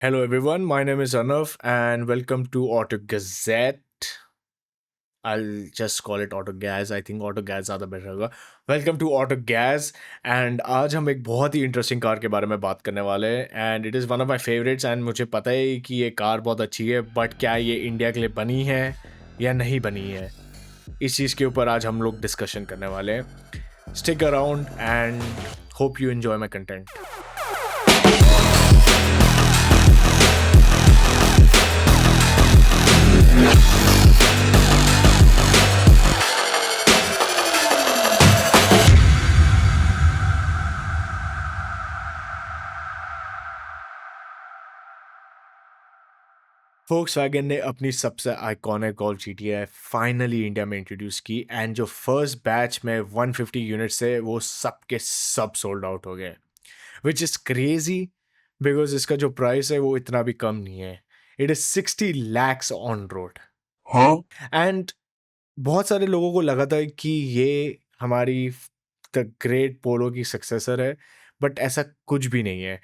Hello everyone, my name is Arnav and welcome to Auto Gazette. I'll just call it Auto Gas. I think Auto Gas ज़्यादा better होगा. Welcome to Auto Gas and आज हम एक बहुत ही interesting car के बारे में बात करने वाले हैं and it is one of my favourites and मुझे पता है कि ये कार बहुत अच्छी है बट क्या ये इंडिया के लिए बनी है या नहीं बनी है इस चीज़ के ऊपर आज हम लोग डिस्कशन करने वाले हैं. Stick around and hope you enjoy my content. Volkswagen ने अपनी सबसे iconic golf GTI finally India में इंट्रोड्यूस की एंड जो फर्स्ट बैच में 150 यूनिट्स है वो सब के सब सोल्ड आउट हो गए विच इज़ क्रेजी बिकॉज इसका जो प्राइस है वो इतना भी कम नहीं है. It is 60 lakhs on road. हाँ एंड बहुत सारे लोगों को लगा था कि ये हमारी द ग्रेट पोलो की सक्सेसर है बट ऐसा कुछ भी नहीं है.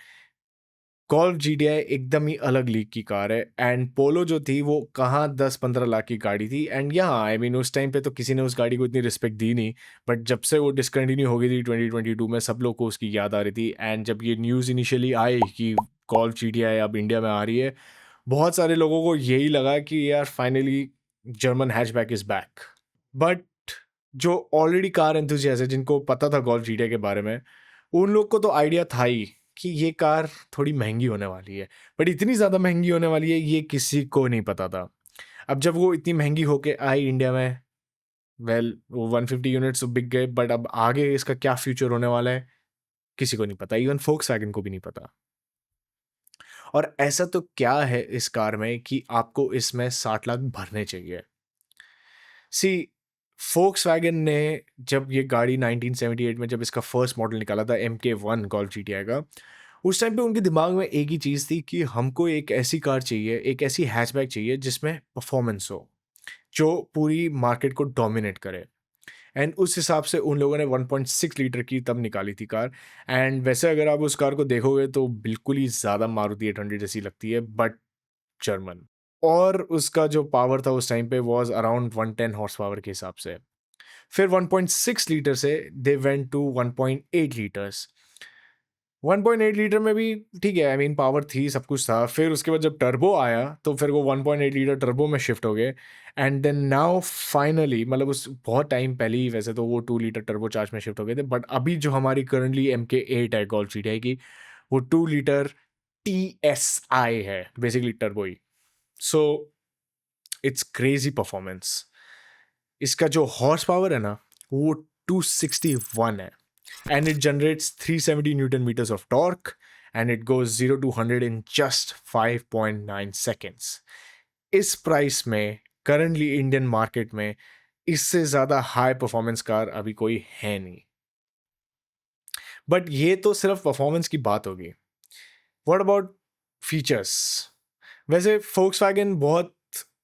गोल्फ जीटीआई एकदम ही अलग लीग की कार है एंड पोलो जो थी वो कहाँ 10-15 लाख की गाड़ी थी एंड यहाँ आई मीन उस टाइम पे तो किसी ने उस गाड़ी को इतनी रिस्पेक्ट दी नहीं बट जब से वो डिसकंटिन्यू हो गई थी 2022 में सब लोग को उसकी याद आ रही थी एंड जब ये न्यूज़ इनिशियली आई कि गोल्फ जीटीआई अब इंडिया में आ रही है बहुत सारे लोगों को यही लगा कि यार finally German hatchback is back. But जो ऑलरेडी कार एंथुसियास्ट है जिनको पता था गोल्फ जीटीआई के बारे में उन लोग को तो आइडिया था ही कि ये कार थोड़ी महंगी होने वाली है बट इतनी ज़्यादा महंगी होने वाली है ये किसी को नहीं पता था. अब जब वो इतनी महंगी होके आई इंडिया में वो 150 यूनिट्स तो बिक गए बट अब आगे इसका क्या फ्यूचर होने वाला है किसी को नहीं पता. इवन फोक्सवैगन को भी नहीं पता. और ऐसा तो क्या है इस कार में कि आपको इसमें 60 लाख भरने चाहिए. सी फोक्सवैगन ने जब ये गाड़ी 1978 में जब इसका फर्स्ट मॉडल निकाला था MK1 गोल्फ जीटीआई का उस टाइम पे उनके दिमाग में एक ही चीज़ थी कि हमको एक ऐसी कार चाहिए एक ऐसी हैचबैक चाहिए जिसमें परफॉर्मेंस हो जो पूरी मार्केट को डोमिनेट करे. एंड उस हिसाब से उन लोगों ने 1.6 लीटर की तब निकाली थी कार. एंड वैसे अगर आप उस कार को देखोगे तो बिल्कुल ही ज़्यादा मारुति 800 जैसी लगती है बट जर्मन. और उसका जो पावर था उस टाइम पे वाज अराउंड 110 हॉर्स पावर के हिसाब से. फिर 1.6 लीटर से they went to 1.8 litres. 1.8 litre में भी ठीक है आई मीन पावर थी सब कुछ था. फिर उसके बाद जब टर्बो आया तो फिर वो 1.8 लीटर टर्बो में शिफ्ट हो गए एंड देन नाउ फाइनली मतलब उस बहुत टाइम पहले ही वैसे तो वो 2 लीटर टर्बो चार्ज में शिफ्ट हो गए थे बट अभी जो हमारी करंटली MK8 है गोल्फ जीटीआई की वो 2 लीटर TSI है बेसिकली टर्बो ही. So it's crazy performance. इसका जो हॉर्स पावर है ना वो 261 है and it generates 370 newton metres of torque and it goes 0 to 100 in just 5.9 seconds. इस प्राइस में करंटली इंडियन मार्केट में इससे ज़्यादा हाई परफॉर्मेंस कार अभी कोई है नहीं. बट ये तो सिर्फ परफॉर्मेंस की बात होगी. What about features. वैसे फोक्सवैगन बहुत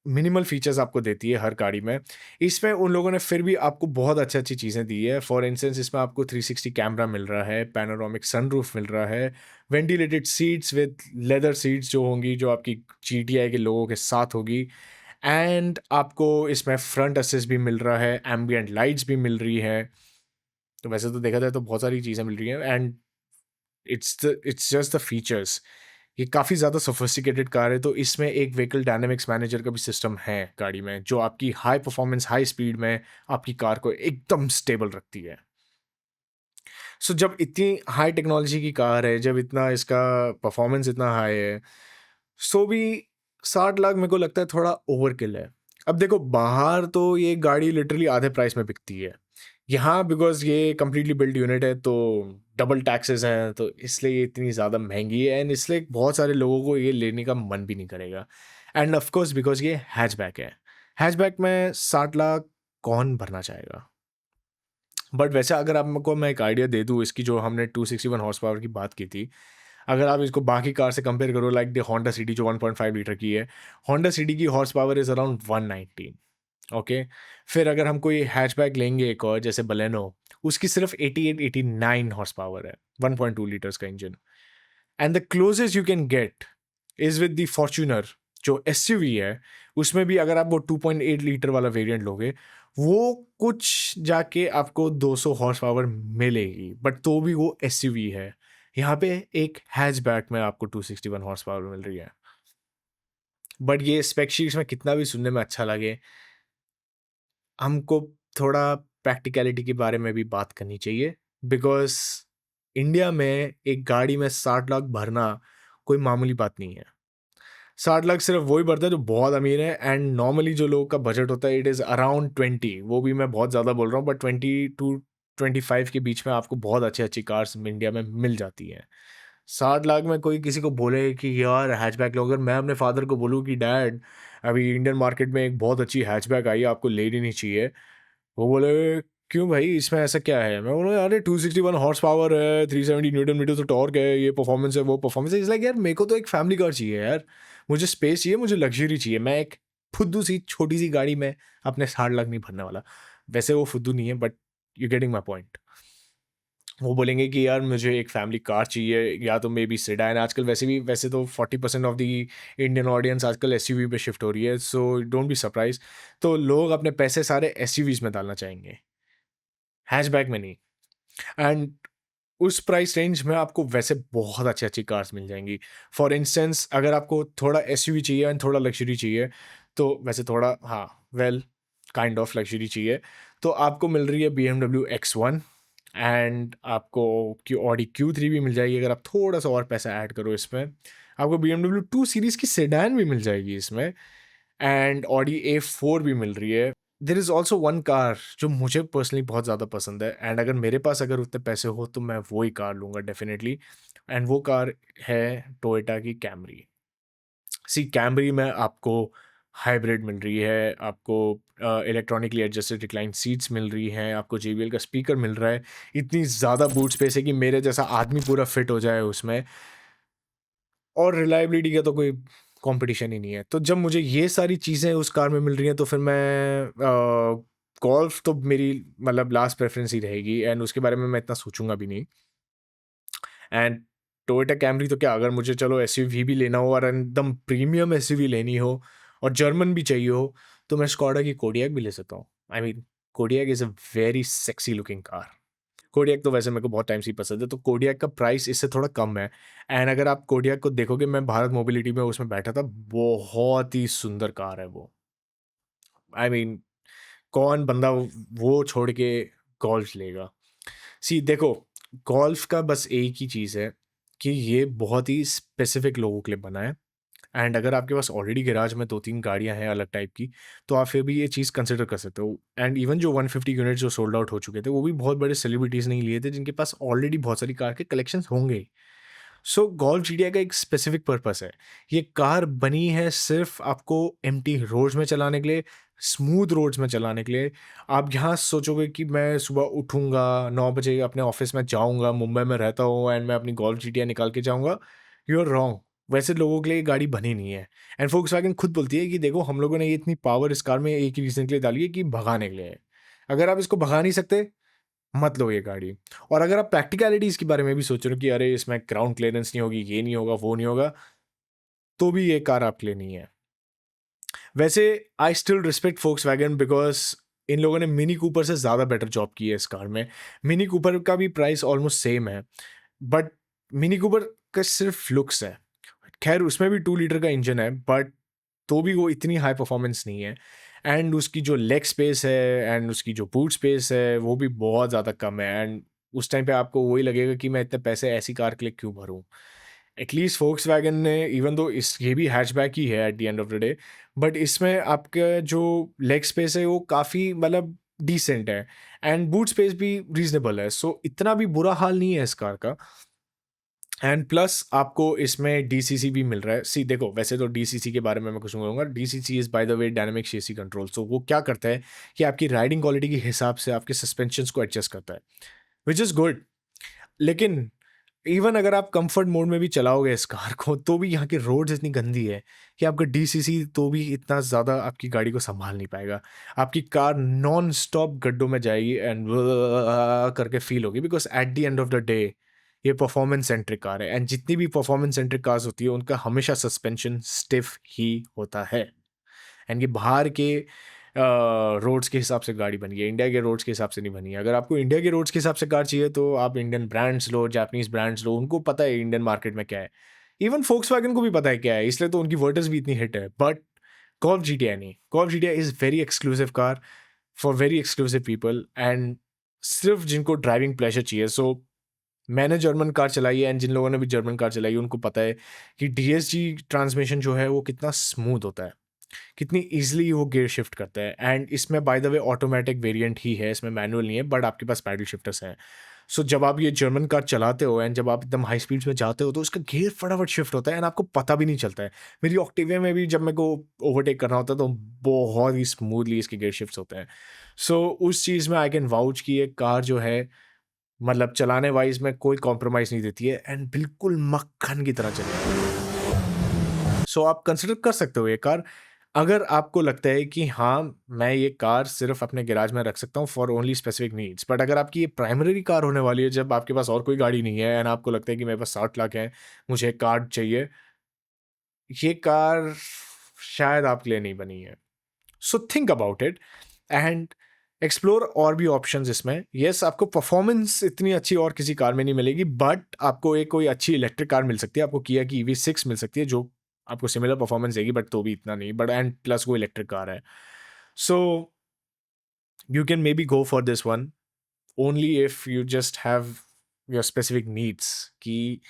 मिनिमल फीचर्स आपको देती है हर गाड़ी में. इसमें उन लोगों ने फिर भी आपको बहुत अच्छी अच्छी चीज़ें दी है. फॉर इंस्टेंस इसमें आपको 360 कैमरा मिल रहा है, पैनोरामिक सनरूफ मिल रहा है, ventilated seats with leather seats जो होंगी जो आपकी जीटीआई के लोगों के साथ होगी. एंड आपको इसमें फ्रंट असिस्ट भी मिल रहा है, एम्बियंट लाइट्स भी मिल रही है. तो वैसे तो देखा जाए तो बहुत सारी चीज़ें मिल रही हैं and it's just the features. ये काफ़ी ज़्यादा सोफिस्टिकेटेड कार है तो इसमें एक व्हीकल डायनामिक्स मैनेजर का भी सिस्टम है गाड़ी में जो आपकी हाई परफॉर्मेंस हाई स्पीड में आपकी कार को एकदम स्टेबल रखती है. सो जब इतनी हाई टेक्नोलॉजी की कार है जब इतना इसका परफॉर्मेंस इतना हाई है सो भी 60 लाख मेरे को लगता है थोड़ा ओवरकिल है. अब देखो बाहर तो ये गाड़ी लिटरली आधे प्राइस में बिकती है. यहाँ बिकॉज ये कम्प्लीटली बिल्ड यूनिट है तो डबल टैक्सेस हैं तो इसलिए ये इतनी ज़्यादा महंगी है एंड इसलिए बहुत सारे लोगों को ये लेने का मन भी नहीं करेगा. एंड ऑफ कोर्स बिकॉज ये हैचबैक है. हैचबैक में 60 लाख कौन भरना चाहेगा. बट वैसे अगर आपको मैं एक आइडिया दे दूँ इसकी जो हमने 261 हॉर्स पावर की बात की थी अगर आप इसको बाकी कार से कंपेयर करो लाइक द होंडा सिटी जो 1.5 लीटर की है. होंडा सिटी की horse power is around 119. Okay. फिर अगर हम कोई हैचबैक लेंगे एक और जैसे बलेनो उसकी सिर्फ 88-89 हॉर्स पावर है 1.2 लीटर्स का engine. And the closest you can get is with the Fortuner जो एसयूवी है, उसमें भी अगर आप वो 2.8 लीटर वाला वेरिएंट लोगे, वो कुछ जाके आपको 200 हॉर्स पावर मिलेगी, बट तो भी वो एसयूवी है। यहाँ पे एक हैचबैक में आपको 261 हॉर्स पावर मिल रही है। बट ये स्पेक शीट्स में कितना भी सुनने में अच्छा लगे, हमको थोड़ा प्रैक्टिकलिटी के बारे में भी बात करनी चाहिए, बिकॉज़ इंडिया में एक गाड़ी में 60 लाख भरना कोई मामूली बात नहीं है। 60 लाख सिर्फ वही भरता है जो बहुत अमीर है, एंड नॉर्मली जो लोगों का बजट होता है इट इज़ अराउंड 20, वो भी मैं बहुत ज़्यादा बोल रहा हूँ, बट 20 टू 25 के बीच में आपको बहुत अच्छी-अच्छी कार्स इंडिया में मिल जाती हैं। 60 लाख में कोई किसी को बोले कि यार हैचबैक लो, अगर मैं अपने फादर को बोलूँ कि डैड अभी इंडियन मार्केट में एक बहुत अच्छी हैचबैक आई है, आपको ले लेनी चाहिए। वो बोले, "क्यों भाई इसमें ऐसा क्या है?" मैं बोला, "अरे 261 हॉर्स पावर है, 370 न्यूटन मीटर तो टॉर्क है, ये परफॉर्मेंस है, वो परफॉर्मेंस है।" इट्स लाइक यार मेरे को तो एक फैमिली कार चाहिए यार। मुझे स्पेस चाहिए, मुझे लग्ज़री चाहिए। मैं एक फुद्दू सी छोटी-सी गाड़ी में अपने 60 लाख नहीं भरने वाला। वैसे वो फुद्दू नहीं है, but you getting my point. वो बोलेंगे कि यार मुझे एक फैमिली कार चाहिए, या तो मे बी सेडान। आजकल वैसे तो 40% ऑफ द इंडियन ऑडियंस आजकल एसयूवी पे शिफ्ट हो रही है, सो डोंट बी सरप्राइज। तो लोग अपने पैसे सारे एसयूवीज में डालना चाहेंगे, हैचबैक में नहीं। एंड उस प्राइस रेंज में आपको वैसे बहुत अच्छी-अच्छी कार्स मिल जाएँगी। फॉर इंस्टेंस अगर आपको थोड़ा एसयूवी चाहिए एंड थोड़ा लग्ज़री चाहिए, तो वैसे थोड़ा हाँ, वेल काइंड ऑफ लग्ज़री चाहिए, तो आपको मिल रही है बीएमडब्ल्यू एक्स1, एंड आपको ऑडी क्यू3 भी मिल जाएगी अगर आप थोड़ा-सा और पैसा ऐड करो इसमें। आपको बीएमडब्ल्यू 2 सीरीज़ की सेडान भी मिल जाएगी इसमें, एंड ऑडी ए4 भी मिल रही है। There is also one car जो मुझे पर्सनली बहुत ज़्यादा पसंद है, एंड अगर मेरे पास अगर उतने पैसे हो तो मैं वो ही कार लूँगा डेफ़िनेटली, एंड वो कार है टोयोटा की कैमरी। सी कैमरी में आपको हाइब्रिड मिल रही है, आपको इलेक्ट्रॉनिकली एडजस्टेड रिक्लाइन सीट्स मिल रही हैं, आपको जेबीएल का स्पीकर मिल रहा है, इतनी ज़्यादा बूट स्पेस है कि मेरे जैसा आदमी पूरा फिट हो जाए उसमें, और रिलायबिलिटी का तो कोई कंपटीशन ही नहीं है। तो जब मुझे ये सारी चीज़ें उस कार में मिल रही हैं, तो फिर मैं गोल्फ तो मेरी मतलब लास्ट प्रेफ़रेंस ही रहेगी, एंड उसके बारे में मैं इतना सोचूँगा भी नहीं। एंड टोयोटा कैमरी तो क्या, अगर मुझे चलो एसयूवी भी लेना हो और एकदम प्रीमियम एसयूवी लेनी हो और जर्मन भी चाहिए हो, तो मैं स्कोडा की कोडियाक भी ले सकता हूँ। I mean Kodiak is a very sexy looking car. Kodiak तो वैसे मेरे को बहुत टाइम से ही पसंद है, तो कोडियाक का प्राइस इससे थोड़ा कम है, एंड अगर आप कोडियाक को देखोगे, मैं भारत मोबिलिटी में उसमें बैठा था, बहुत ही सुंदर कार है वो। आई मीन कौन बंदा वो छोड़ के गोल्फ लेगा? सी देखो, गोल्फ का बस एक ही चीज़ है कि ये बहुत ही स्पेसिफिक लोगों के लिए बना है, एंड अगर आपके पास ऑलरेडी गैराज में 2-3 गाड़ियाँ हैं अलग टाइप की, तो आप फिर भी ये चीज़ कंसिडर कर सकते हो। एंड इवन जो 150 यूनिट्स जो सोल्ड आउट हो चुके थे, वो भी बहुत बड़े सेलिब्रिटीज़ नहीं लिए थे, जिनके पास ऑलरेडी बहुत सारी कार के कलेक्शंस होंगे ही। सो गोल्फ जीटीआई का एक स्पेसिफिक पर्पस है। ये कार बनी है सिर्फ आपको एम्प्टी रोड्स में चलाने के लिए, स्मूथ रोड्स में चलाने के लिए। आप यहाँ सोचोगे कि मैं सुबह उठूँगा 9 बजे अपने ऑफिस में जाऊँगा, मुंबई में रहता हूँ एंड मैं अपनी गोल्फ जीटीआई निकाल के जाऊँगा, यू आर रॉन्ग। वैसे लोगों के लिए ये गाड़ी बनी नहीं है, एंड फोक्सवैगन खुद बोलती है कि देखो हम लोगों ने ये इतनी पावर इस कार में एक ही रीज़न के लिए डाली है कि भगाने के लिए है। अगर आप इसको भगा नहीं सकते, मत लो ये गाड़ी। और अगर आप प्रैक्टिकलिटीज़ के बारे में भी सोच रहे हो कि अरे इसमें ग्राउंड क्लियरेंस नहीं होगी, ये नहीं होगा, वो नहीं होगा, तो भी ये कार आपके लिए नहीं है। वैसे I still respect Volkswagen because in लोगों ने मिनी कूपर से ज़्यादा बेटर जॉब की है इस कार में। मिनी कूपर का भी प्राइस ऑलमोस्ट सेम है, बट मिनी कूपर का सिर्फ लुक्स है। खैर उसमें भी 2 लीटर का इंजन है, बट तो भी वो इतनी हाई परफॉर्मेंस नहीं है, एंड उसकी जो लेग स्पेस है एंड उसकी जो बूट स्पेस है वो भी बहुत ज़्यादा कम है, एंड उस टाइम पे आपको वही लगेगा कि मैं इतने पैसे ऐसी कार के लिए क्यों भरूँ। एटलीस्ट फोक्सवैगन ने इवन दो इस ये भी हैचबैक ही है at the end of the day, but इसमें आपका जो लेग स्पेस है वो काफ़ी मतलब डिसेंट है, एंड बूट स्पेस भी रीजनेबल है, सो इतना भी बुरा हाल नहीं है इस कार का। एंड प्लस आपको इसमें डीसीसी भी मिल रहा है। सी देखो, वैसे तो डीसीसी के बारे में मैं कुछ नहीं कहूँगा। DCC is by the way dynamic chassis control. So वो क्या करता है कि आपकी राइडिंग क्वालिटी के हिसाब से आपके सस्पेंशंस को एडजस्ट करता है, व्हिच इज़ गुड। लेकिन इवन अगर आप कंफर्ट मोड में भी चलाओगे इस कार को, तो भी यहाँ की रोड्स इतनी गंदी है कि आपका डीसीसी तो भी इतना ज़्यादा आपकी गाड़ी को संभाल नहीं पाएगा। आपकी कार नॉन स्टॉप गड्ढों में जाएगी एंड करके फील होगी, because at the end of the day ये परफॉर्मेंस सेंट्रिक कार है, एंड जितनी भी परफॉर्मेंस सेंट्रिक कार्स होती है उनका हमेशा सस्पेंशन स्टिफ ही होता है। एंड ये बाहर के रोड्स के हिसाब से गाड़ी बनी है, इंडिया के रोड्स के हिसाब से नहीं बनी है। अगर आपको इंडिया के रोड्स के हिसाब से कार चाहिए तो आप इंडियन ब्रांड्स लो, जापानीज ब्रांड्स लो, उनको पता है इंडियन मार्केट में क्या है। इवन फोक्सवैगन को भी पता है क्या है, इसलिए तो उनकी वर्टस भी इतनी हिट है। बट Golf GTI नहीं, Golf GTI is very exclusive car for very exclusive people, and सिर्फ जिनको ड्राइविंग प्लेजर चाहिए। सो मैंने जर्मन कार चलाई है, एंड जिन लोगों ने भी जर्मन कार चलाई है उनको पता है कि DSG ट्रांसमिशन जो है वो कितना स्मूथ होता है, कितनी ईजिली वो गियर शिफ्ट करता है। एंड इसमें by the way automatic variant ही है, इसमें मैनुअल नहीं है, बट आपके पास पैडल शिफ्टर्स हैं। सो जब आप ये जर्मन कार चलाते हो एंड जब आप एकदम हाई स्पीड्स में जाते हो तो उसका गियर फटाफट शिफ्ट होता है एंड आपको पता भी नहीं चलता है। मेरी ऑक्टिविया में भी जब मेरे को ओवरटेक करना होता है तो बहुत ही स्मूथली इसके गियर शिफ्ट होते हैं। सो उस चीज़ में आई कैन वाउच कि ये कार जो है, मतलब चलाने वाइज में कोई कॉम्प्रोमाइज़ नहीं देती है एंड बिल्कुल मक्खन की तरह चलेगी। सो आप कंसिडर कर सकते हो ये कार, अगर आपको लगता है कि हाँ, मैं ये कार सिर्फ अपने गैराज में रख सकता हूँ for only specific needs. But अगर आपकी ये प्राइमरी कार होने वाली है, जब आपके पास और कोई गाड़ी नहीं है एंड आपको लगता है कि मेरे पास 60 लाख है, मुझे एक कार चाहिए, ये कार शायद आपके लिए नहीं बनी है। So think about it and explore और भी ऑप्शंस इसमें। यस, आपको परफॉर्मेंस इतनी अच्छी और किसी कार में नहीं मिलेगी, बट आपको एक कोई अच्छी इलेक्ट्रिक कार मिल सकती है। आपको किया की EV6 मिल सकती है जो आपको सिमिलर परफॉर्मेंस देगी, बट तो भी इतना नहीं, बट एंड प्लस वो इलेक्ट्रिक कार है। So you can may be go for this one only if you just have your specific needs, कि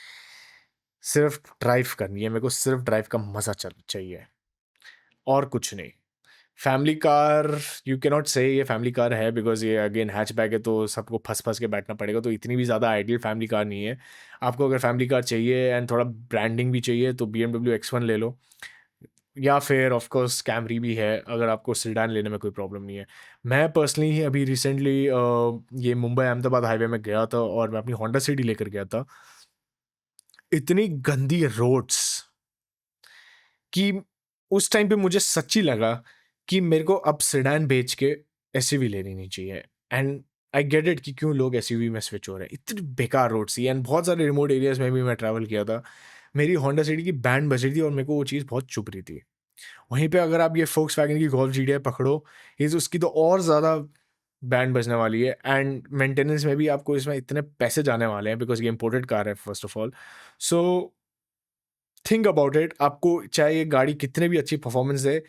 सिर्फ ड्राइव करनी है, मेरे को सिर्फ ड्राइव का मज़ा चाहिए और कुछ नहीं। Family car, you can not से ये फैमिली कार है बिकॉज ये अगेन हैचबैक है तो सबको फंस फंस के बैठना पड़ेगा, तो इतनी भी ज़्यादा आइडियल फैमिली कार नहीं है। आपको अगर फैमिली कार चाहिए एंड थोड़ा ब्रांडिंग भी चाहिए तो BMW X1 ले लो, या फिर ऑफ कोर्स कैमरी भी है अगर आपको सिडान लेने में कोई प्रॉब्लम नहीं है। मैं पर्सनली ही अभी रिसेंटली ये मुंबई अहमदाबाद हाईवे में गया था और मैं अपनी होंडा सिटी लेकर गया था। इतनी गंदी रोड्स कि उस टाइम पे मुझे सच्ची लगा कि मेरे को अब सेडान बेच के एसयूवी ले लेनी चाहिए। एंड आई गेट इट कि क्यों लोग एसयूवी में स्विच हो रहे हैं, इतनी बेकार रोड थी एंड बहुत सारे रिमोट एरियाज में भी मैं ट्रैवल किया था। मेरी होंडा सिटी की बैंड बज रही थी और मेरे को वो चीज़ बहुत चुभ रही थी। वहीं पे अगर आप ये फोक्सवैगन की गोल्फ GTI पकड़ो, ये तो उसकी तो और ज़्यादा बैंड बजने वाली है एंड मेंटेनेंस में भी आपको इसमें इतने पैसे जाने वाले हैं बिकॉज ये इंपोर्टेड कार है first of all. So think about it, आपको चाहे ये गाड़ी कितने भी अच्छी परफॉर्मेंस दे,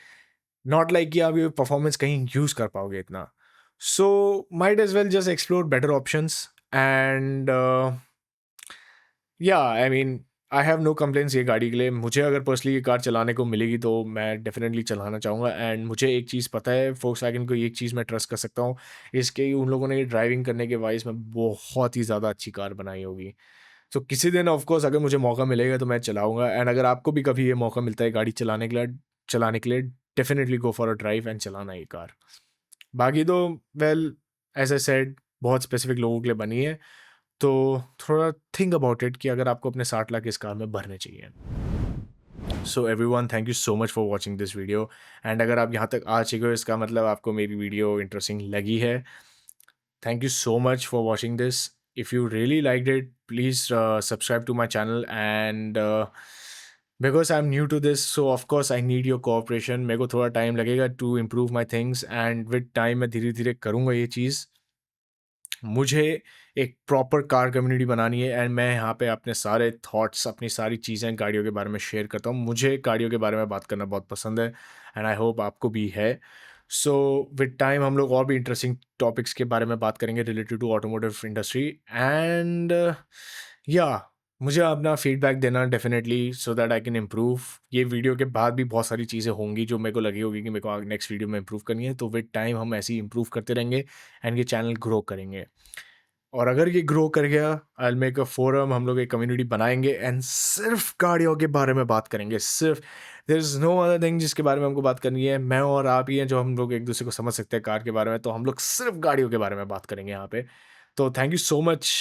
नॉट लाइक कि आप ये परफॉर्मेंस कहीं यूज़ कर पाओगे इतना। So might as well just explore better options and या I mean I have no complaints ये गाड़ी के लिए। मुझे अगर पर्सनली ये कार चलाने को मिलेगी तो मैं डेफिनेटली चलाना चाहूँगा। एंड मुझे एक चीज़ पता है, फोक्सवैगन को एक चीज़ मैं ट्रस्ट कर सकता हूँ, इसके उन लोगों ने ड्राइविंग करने के वाइज में बहुत ही ज़्यादा अच्छी कार बनाई होगी। तो किसी दिन ऑफ कोर्स अगर मुझे मौका मिलेगा तो मैं चलाऊँगा, एंड अगर आपको भी कभी ये मौका मिलता है गाड़ी चलाने के लिए definitely go for a drive and चलाना ये कार। बाकी तो वेल, एज आई सेड, बहुत स्पेसिफिक लोगों के लिए बनी है, तो थोड़ा थिंक अबाउट इट कि अगर आपको अपने 60 लाख इस कार में भरने चाहिए। So everyone, thank you so much for watching this video. And अगर आप यहाँ तक आ चुके हो इसका मतलब आपको मेरी वीडियो इंटरेस्टिंग लगी है। Thank you so much for watching this. If you really liked it, please subscribe to my channel. And because I'm new to this, so of course I need your cooperation. मेरे को थोड़ा time लगेगा to improve my things, and with time मैं धीरे धीरे करूँगा ये चीज़। मुझे एक प्रॉपर कार कम्युनिटी बनानी है एंड मैं यहाँ पे अपने सारे थॉट्स, अपनी सारी चीज़ें गाड़ियों के बारे में शेयर करता हूँ। मुझे गाड़ियों के बारे में बात करना बहुत पसंद है एंड आई होप आपको भी है। सो विद टाइम हम लोग और भी इंटरेस्टिंग टॉपिक्स के बारे में बात करेंगे related to automotive industry. And या मुझे अपना फीडबैक देना definitely, so that I can improve. ये वीडियो के बाद भी बहुत सारी चीज़ें होंगी जो मेरे को लगी होगी कि मेरे को नेक्स्ट वीडियो में इम्प्रूव करनी है, तो विद टाइम हम ऐसे ही इम्प्रूव करते रहेंगे एंड ये चैनल ग्रो करेंगे। और अगर ये ग्रो कर गया, I will make a forum, हम लोग एक कम्युनिटी बनाएंगे एंड सिर्फ गाड़ियों के बारे में बात करेंगे। सिर्फ there is no other thing जिसके बारे में हमको बात करनी है। मैं और आप ही हैं जो हम लोग एक दूसरे को समझ सकते हैं कार के बारे में, तो हम लोग सिर्फ गाड़ियों के बारे में बात करेंगे यहाँ पे। तो थैंक यू सो मच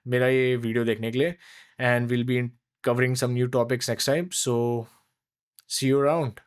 मेरा ये वीडियो देखने के लिए, and will be covering some new topics next time. So see you around.